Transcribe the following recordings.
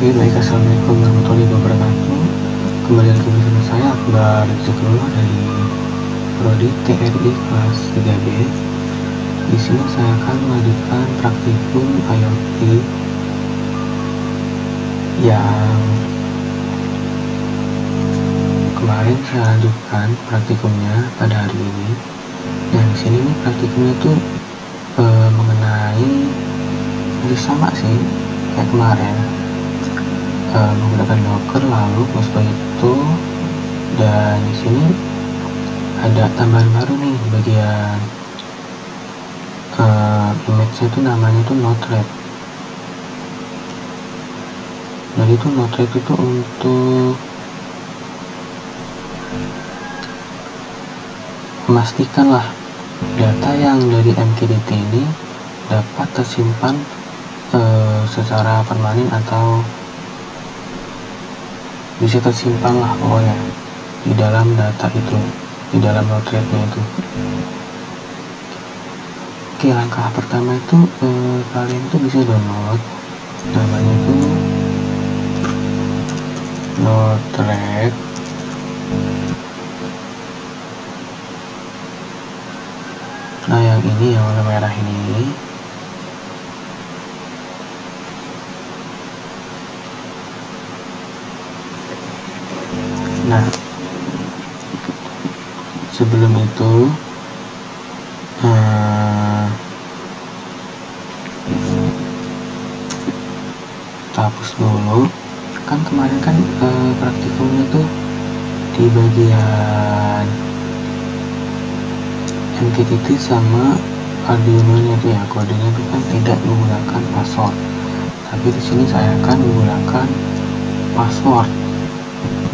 Baik, assalamualaikum warahmatullahi wabarakatuh. Kembali lagi bersama saya Akbar Zikrullah dari Prodi TRI kelas 3B. Di sini saya akan melanjutkan praktikum IoT yang kemarin saya lanjutkan praktikumnya pada hari ini. Nah, di sini nih praktikumnya itu mengenai masih sama sih kayak kemarin. Menggunakan Docker, lalu Mosquito, dan di sini ada tambahan baru nih bagian image-nya itu namanya tuh Node-RED. Jadi itu Node-RED itu untuk memastikan lah data yang dari MQTT ini dapat tersimpan secara permanen atau bisa tersimpan lah pokoknya di dalam data itu, di dalam Node-RED-nya itu. Oke, langkah pertama itu kalian tuh bisa download, namanya itu Node-RED. Nah, yang ini yang warna merah ini. Nah, sebelum itu kita hapus dulu. Kan kemarin kan praktikumnya tuh di bagian MQTT sama Arduino-nya tuh ya, kodenya itu kan tidak menggunakan password. Tapi di sini saya akan menggunakan password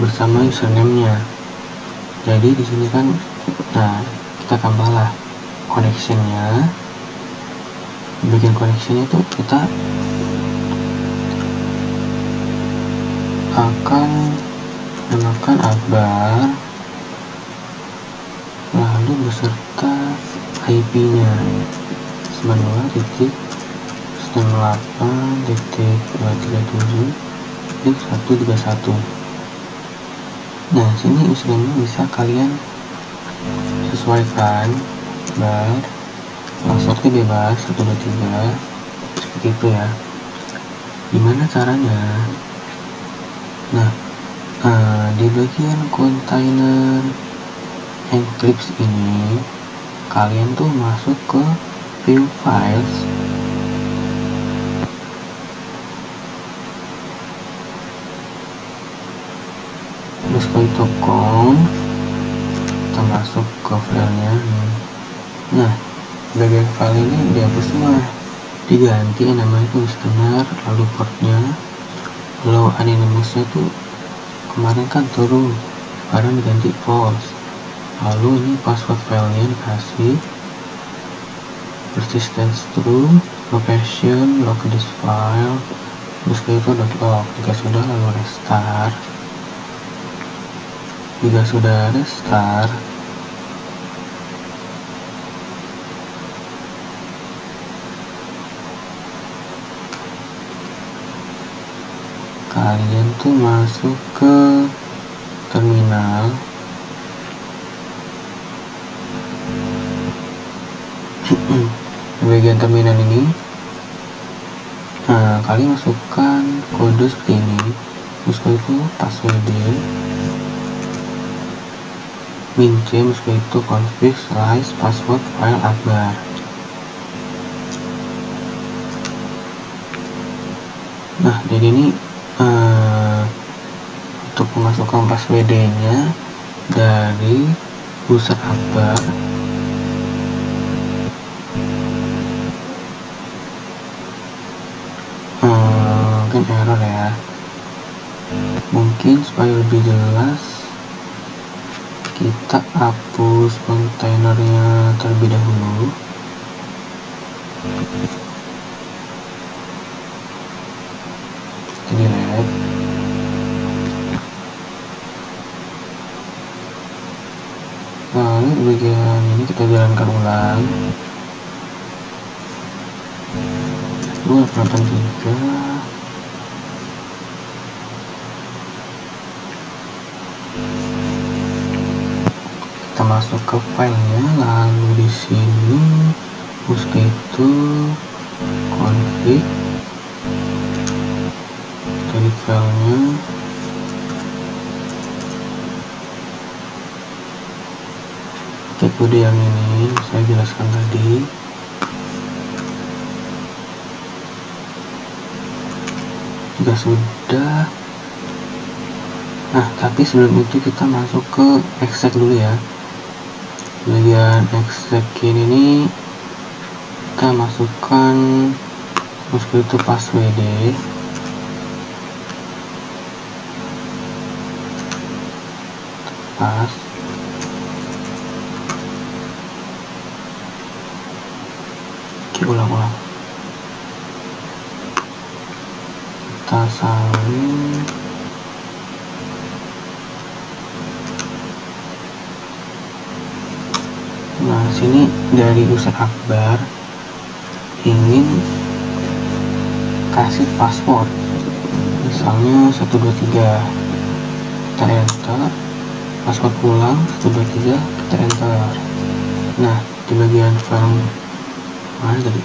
bersama username-nya. Jadi di sini kan, nah kita tambahlah connection-nya. Bagian connection-nya itu kita akan namakan Akbar, lalu beserta IP-nya 92.168.237.131. Nah, sini username bisa kalian sesuaikan, passwordnya bebas 123 seperti itu ya. Gimana caranya? Nah, di bagian kontainer Eclipse ini kalian tuh masuk ke view files, Mosquito.com, kita masuk ke filenya. Nah, bagian file ini dihapus semua, diganti namanya itu listener, lalu portnya, lalu anonymous-nya tuh kemarin kan true, sekarang diganti false. Lalu ini password filenya dikasih persistence true, location, log this file, mosquito.log. Jika sudah, lalu restart. Jika sudah restart, kalian tuh masuk ke terminal. Di bagian terminal ini, kalian masukkan kode seperti ini, Mosquito password minc Mosquito config / password file Akbar. Nah, jadi ini untuk memasukkan password-nya dari user Akbar. Mungkin error ya. Mungkin supaya lebih jelas kita hapus kontainernya terlebih dahulu. Delete. Lalu bagian ini kita jalankan ulang. 283 masuk ke filenya, lalu di sini mosquito config dari filenya. Oke, kode yang ini saya jelaskan tadi. Jika sudah, nah tapi sebelum itu kita masuk ke exec dulu ya. Bagian exec ini kita masukkan mosquito password pas. Oke, ulang-ulang. Kita salin. Nah, sini dari user Akbar ingin kasih password, misalnya 123, kita enter. Password ulang 123, kita enter. Nah, di bagian file mana tadi?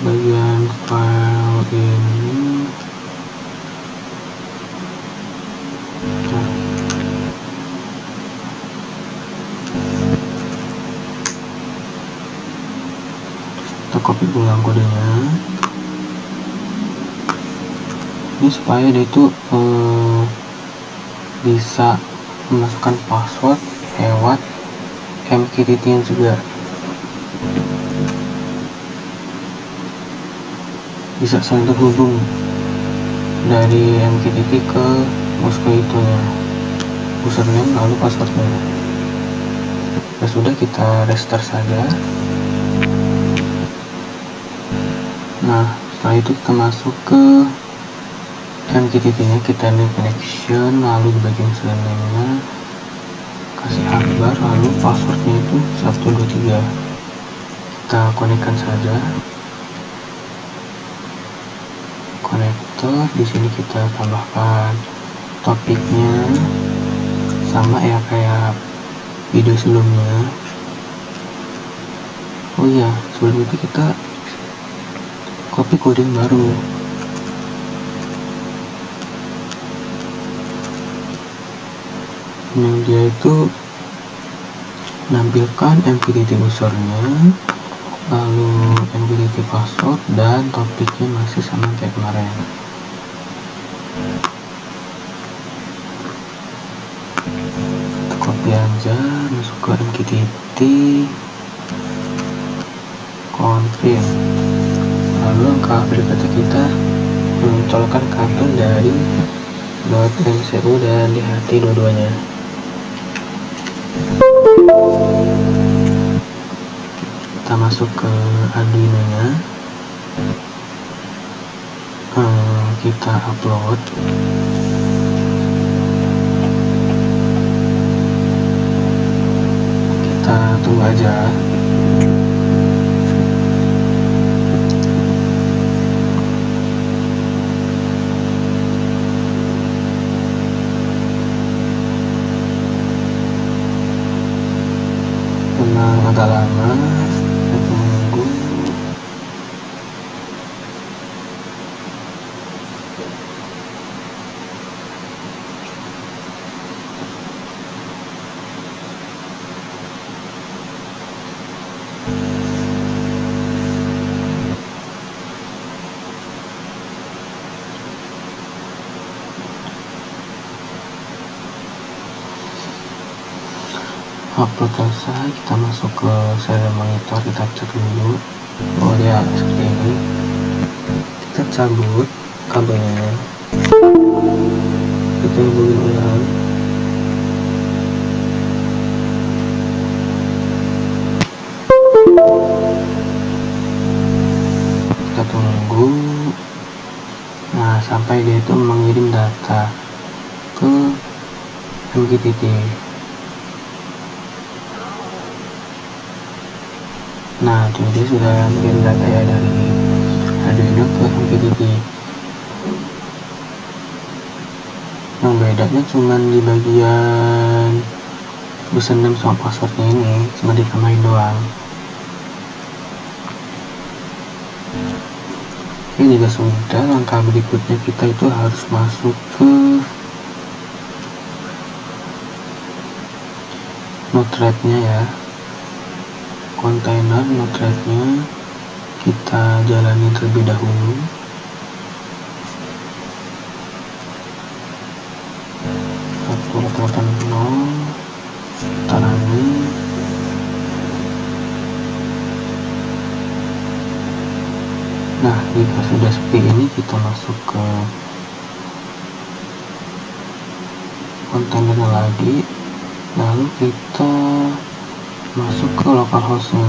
Bagian file ini. Nah, kita copy ulang kodenya. Ini supaya dia itu bisa memasukkan password lewat MQTT juga. Bisa saling terhubung dari MQTT ke mosquito-nya, username lalu passwordnya. Ya sudah, kita restart saja. Nah, setelah itu kita masuk ke MQTT-nya, kita new connection, lalu di bagian username-nya kasih Akbar, lalu passwordnya itu 123. Kita konekkan saja. Konektor, di sini kita tambahkan topiknya sama ya kayak video sebelumnya. Oh iya, sebelum itu kita copy coding baru. Yang dia itu menampilkan MQTT usernya, lalu MQTT password, dan topiknya masih sama kayak kemarin. Kita copy aja, masuk ke MQTT, confirm. Lalu langkah berikutnya kita mencolokkan kabel dari .mcu dan DHT dua-duanya. Kita masuk ke Arduino nya, kita upload. Kita tunggu aja. Memang agak lama, kita tunggu. Upload selesai, kita masuk ke serial monitor, kita cek dulu. Oh ya, seperti ini. Kita cabut kabelnya, kita hubungin ulang. Kita tunggu. Nah, sampai dia itu mengirim data ke MQTT. Nah, itu dia sudah mengirim data ya dari Arduino ke MQTT. Yang bedanya cuman di bagian username sama passwordnya ini cuma ditambahin doang. Ini juga sudah. Langkah berikutnya kita itu harus masuk ke Node-RED-nya ya. Kontainer Node-RED-nya kita jalani terlebih dahulu. Rata-rata 0 kita running. Nah, jika sudah seperti ini kita masuk ke kontainernya lagi, lalu kita masuk ke localhost-nya.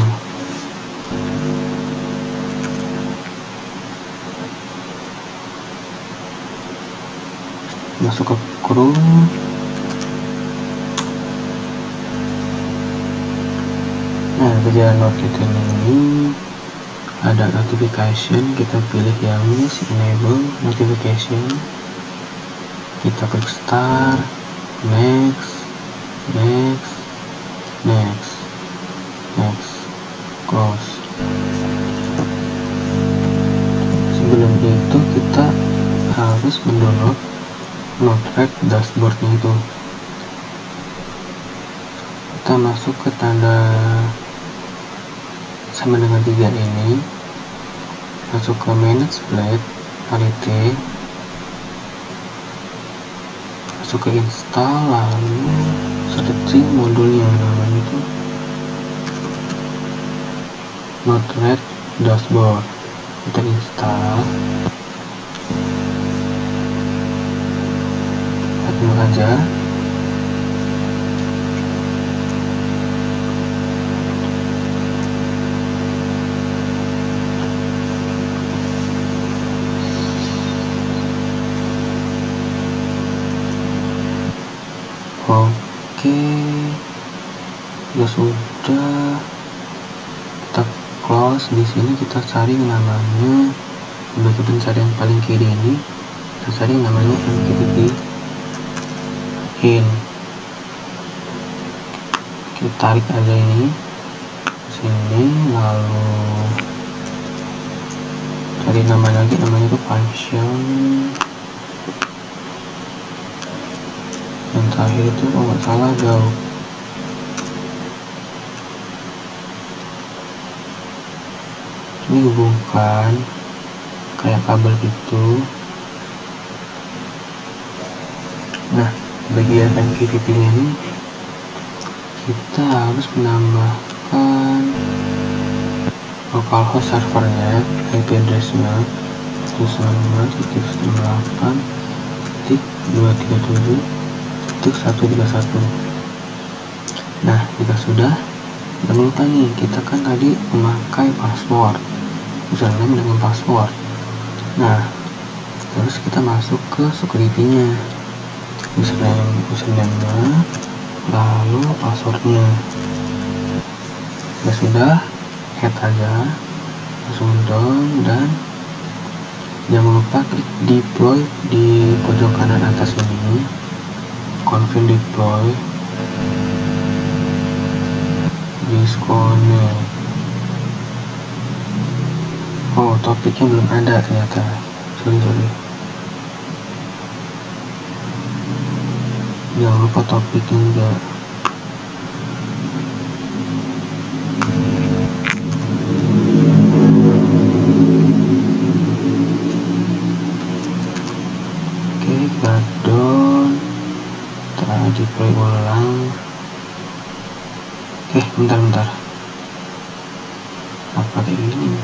Masuk ke cron. Nah, kejadian node kita ini ada notification, kita pilih yang miss enable notification, kita klik start, next, close. Sebelum itu kita harus mendownload Node-RED dashboardnya itu. Kita masuk ke tanda sama dengan 3 ini, masuk ke manage flat quality, masuk ke install, lalu searching modulnya, namanya itu Node-RED dashboard. Kita install, tunggu aja. Oke, ya sudah, kita close. Di sini kita cari namanya, bagi pencarian paling kiri ini kita cari namanya MQTT in. Kita tarik aja ini sini, lalu cari nama lagi, namanya itu function. Yang terakhir itu kalau nggak salah jauh. Ini hubungkan kayak kabel gitu. Nah, bagian MQTT ini kita harus menambahkan localhost servernya, IP address-nya 192.168.237.131. Nah, jika sudah, jangan lupa nih, kita kan tadi memakai password, username dengan password. Nah, terus kita masuk ke security-nya, username-nya, lalu passwordnya. Jika sudah, add aja, langsung down, dan jangan lupa klik deploy di pojok kanan atas ini, confirm deploy, disconnect. Oh, topiknya belum ada ternyata, sorry. Jangan lupa topiknya juga. Oke, kita down, kita deploy ulang. Bentar, apa kayak gini?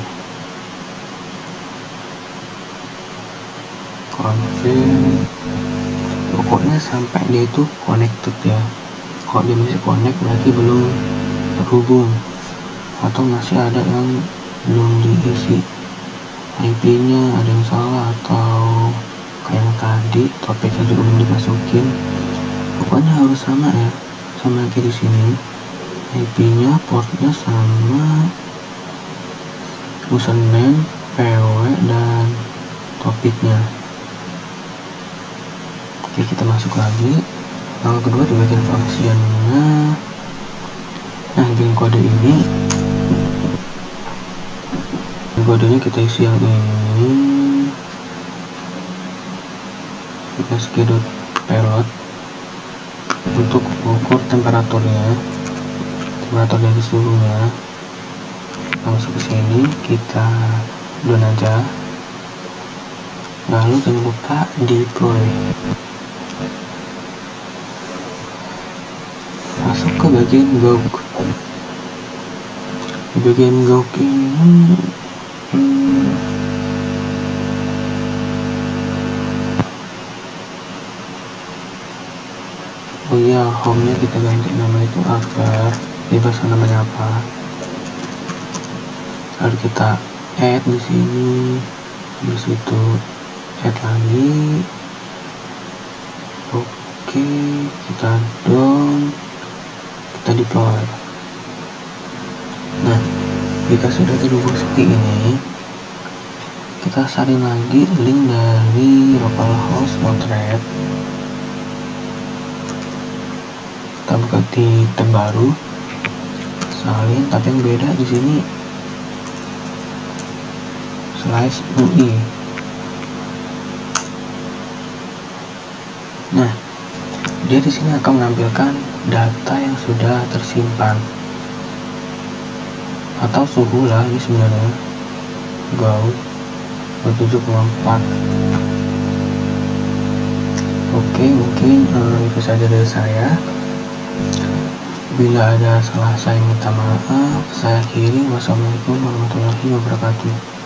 Confirm, pokoknya sampai dia itu connected ya. Kalau dia masih connect berarti belum terhubung, atau masih ada yang belum diisi IP-nya, ada yang salah, atau kayak yang tadi topiknya juga belum dimasukin. Pokoknya harus sama ya, sama kayak di sini, IP-nya, portnya sama, username, PW, dan topiknya. Oke, kita masuk lagi. Langkah kedua di bagian functionnya. Nah, di kode ini, kodenya kita isi yang ini. sk.pelot untuk ukur temperatur dari suhunya. Langsung ke sini, kita down aja. Lalu jangan lupa deploy. Masuk ke bagian gawk. Di bagian gawk ini oh iya, home-nya kita ganti nama itu agar bebas namanya apa. Lalu kita add di sini, di situ add lagi. Oke, kita down, kita deploy. Nah, jika sudah terhubung seperti ini, kita salin lagi link dari localhost thread. Kita buka di tab baru, salin, tapi yang beda di sini /UI. Nah, dia di sini akan menampilkan data yang sudah tersimpan atau suhu lah, ini sebenarnya gaut 27,4. Oke, mungkin itu saja dari saya. Bila ada salah, saya minta maaf. Saya akhiri. Wassalamualaikum warahmatullahi wabarakatuh.